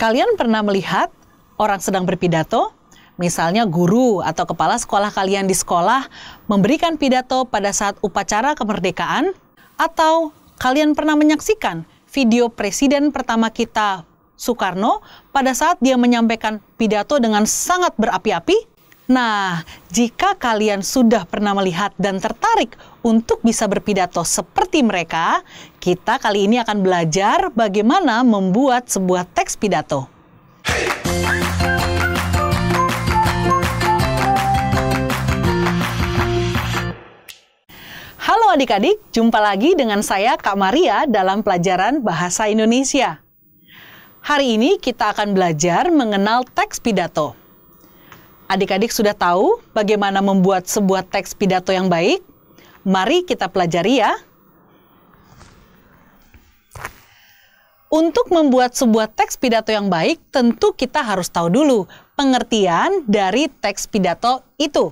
Kalian pernah melihat orang sedang berpidato? Misalnya guru atau kepala sekolah kalian di sekolah memberikan pidato pada saat upacara kemerdekaan? Atau kalian pernah menyaksikan video Presiden pertama kita, Soekarno, pada saat dia menyampaikan pidato dengan sangat berapi-api? Nah, jika kalian sudah pernah melihat dan tertarik untuk bisa berpidato seperti mereka, kita kali ini akan belajar bagaimana membuat sebuah teks pidato. Halo adik-adik, jumpa lagi dengan saya Kak Maria dalam pelajaran Bahasa Indonesia. Hari ini kita akan belajar mengenal teks pidato. Adik-adik sudah tahu bagaimana membuat sebuah teks pidato yang baik? Mari kita pelajari ya. Untuk membuat sebuah teks pidato yang baik, tentu kita harus tahu dulu pengertian dari teks pidato itu.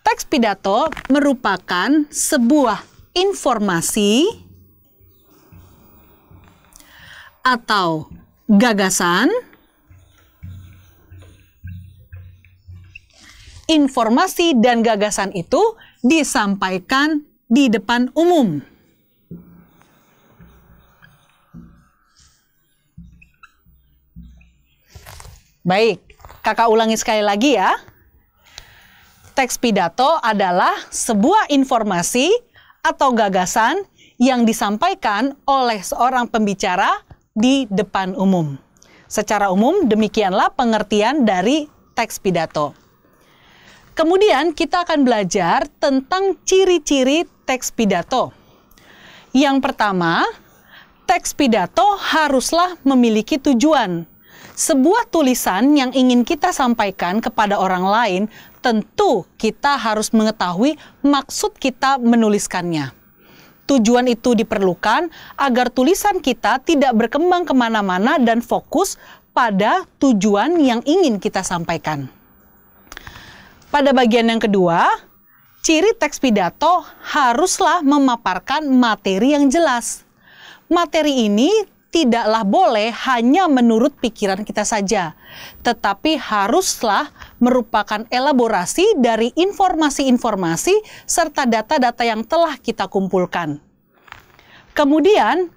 Teks pidato merupakan sebuah informasi atau gagasan. Informasi dan gagasan itu disampaikan di depan umum. Baik, kakak ulangi sekali lagi ya. Teks pidato adalah sebuah informasi atau gagasan yang disampaikan oleh seorang pembicara di depan umum. Secara umum, demikianlah pengertian dari teks pidato. Kemudian kita akan belajar tentang ciri-ciri teks pidato. Yang pertama, teks pidato haruslah memiliki tujuan. Sebuah tulisan yang ingin kita sampaikan kepada orang lain, tentu kita harus mengetahui maksud kita menuliskannya. Tujuan itu diperlukan agar tulisan kita tidak berkembang kemana-mana dan fokus pada tujuan yang ingin kita sampaikan. Pada bagian yang kedua, ciri teks pidato haruslah memaparkan materi yang jelas. Materi ini tidaklah boleh hanya menurut pikiran kita saja, tetapi haruslah merupakan elaborasi dari informasi-informasi serta data-data yang telah kita kumpulkan. Kemudian,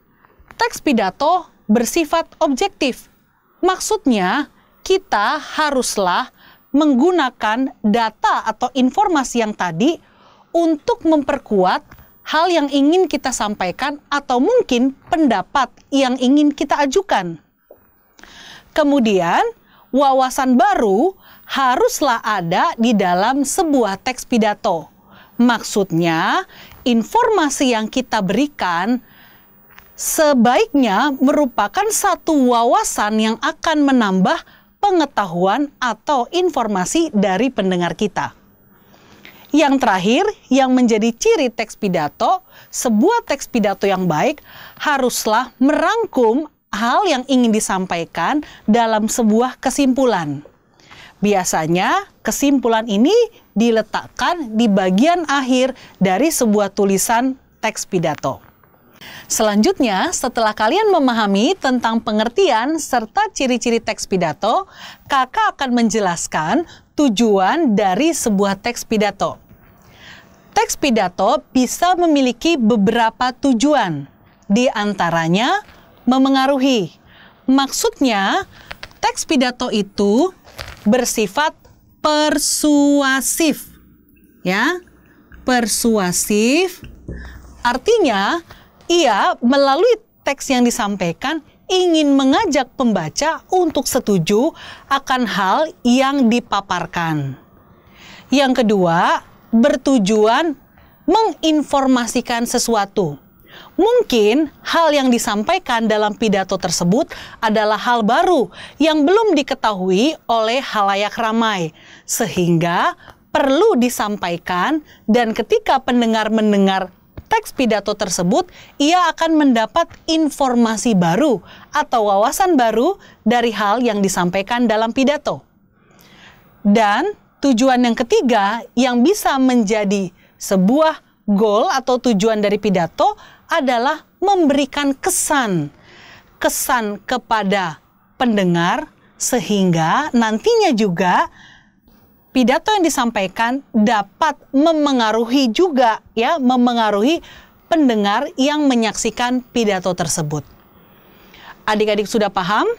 teks pidato bersifat objektif. Maksudnya, kita haruslah menggunakan data atau informasi yang tadi untuk memperkuat hal yang ingin kita sampaikan atau mungkin pendapat yang ingin kita ajukan. Kemudian, wawasan baru haruslah ada di dalam sebuah teks pidato. Maksudnya, informasi yang kita berikan sebaiknya merupakan satu wawasan yang akan menambah pengetahuan atau informasi dari pendengar kita. Yang terakhir, yang menjadi ciri teks pidato, sebuah teks pidato yang baik haruslah merangkum hal yang ingin disampaikan dalam sebuah kesimpulan. Biasanya, kesimpulan ini diletakkan di bagian akhir dari sebuah tulisan teks pidato. Selanjutnya, setelah kalian memahami tentang pengertian serta ciri-ciri teks pidato, kakak akan menjelaskan tujuan dari sebuah teks pidato. Teks pidato bisa memiliki beberapa tujuan, di antaranya memengaruhi. Maksudnya, teks pidato itu bersifat persuasif. Ya, persuasif artinya ia melalui teks yang disampaikan ingin mengajak pembaca untuk setuju akan hal yang dipaparkan. Yang kedua, bertujuan menginformasikan sesuatu. Mungkin hal yang disampaikan dalam pidato tersebut adalah hal baru yang belum diketahui oleh halayak ramai, sehingga perlu disampaikan dan ketika pendengar mendengar teks pidato tersebut, ia akan mendapat informasi baru atau wawasan baru dari hal yang disampaikan dalam pidato. Dan tujuan yang ketiga yang bisa menjadi sebuah goal atau tujuan dari pidato adalah memberikan kesan kepada pendengar, sehingga nantinya juga pidato yang disampaikan dapat memengaruhi juga ya, memengaruhi pendengar yang menyaksikan pidato tersebut. Adik-adik sudah paham?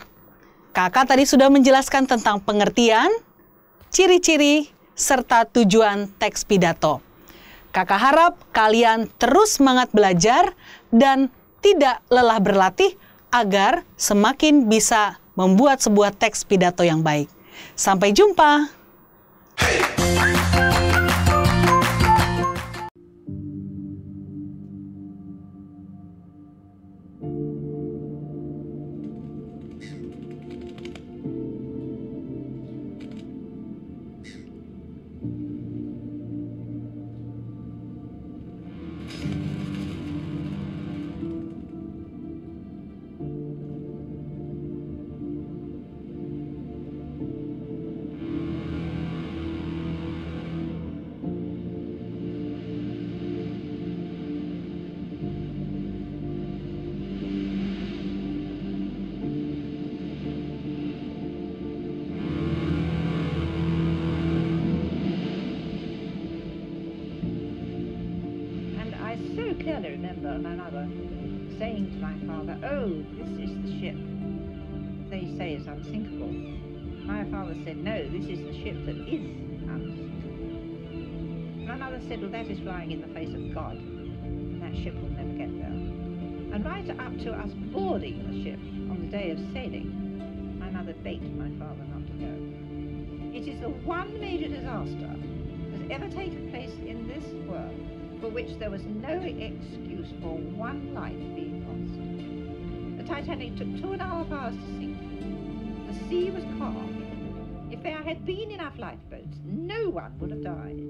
Kakak tadi sudah menjelaskan tentang pengertian, ciri-ciri, serta tujuan teks pidato. Kakak harap kalian terus semangat belajar dan tidak lelah berlatih agar semakin bisa membuat sebuah teks pidato yang baik. Sampai jumpa! I clearly remember my mother saying to my father, "Oh, this is the ship they say is unsinkable." My father said, "No, this is the ship that is unsinkable." My mother said, "Well, that is flying in the face of God, and that ship will never get there." And right up to us boarding the ship on the day of sailing, my mother begged my father not to go. It is the one major disaster that has ever taken place in this world for which there was no excuse for one life being lost. The Titanic took 2.5 hours to sink. The sea was calm. If there had been enough lifeboats, no one would have died.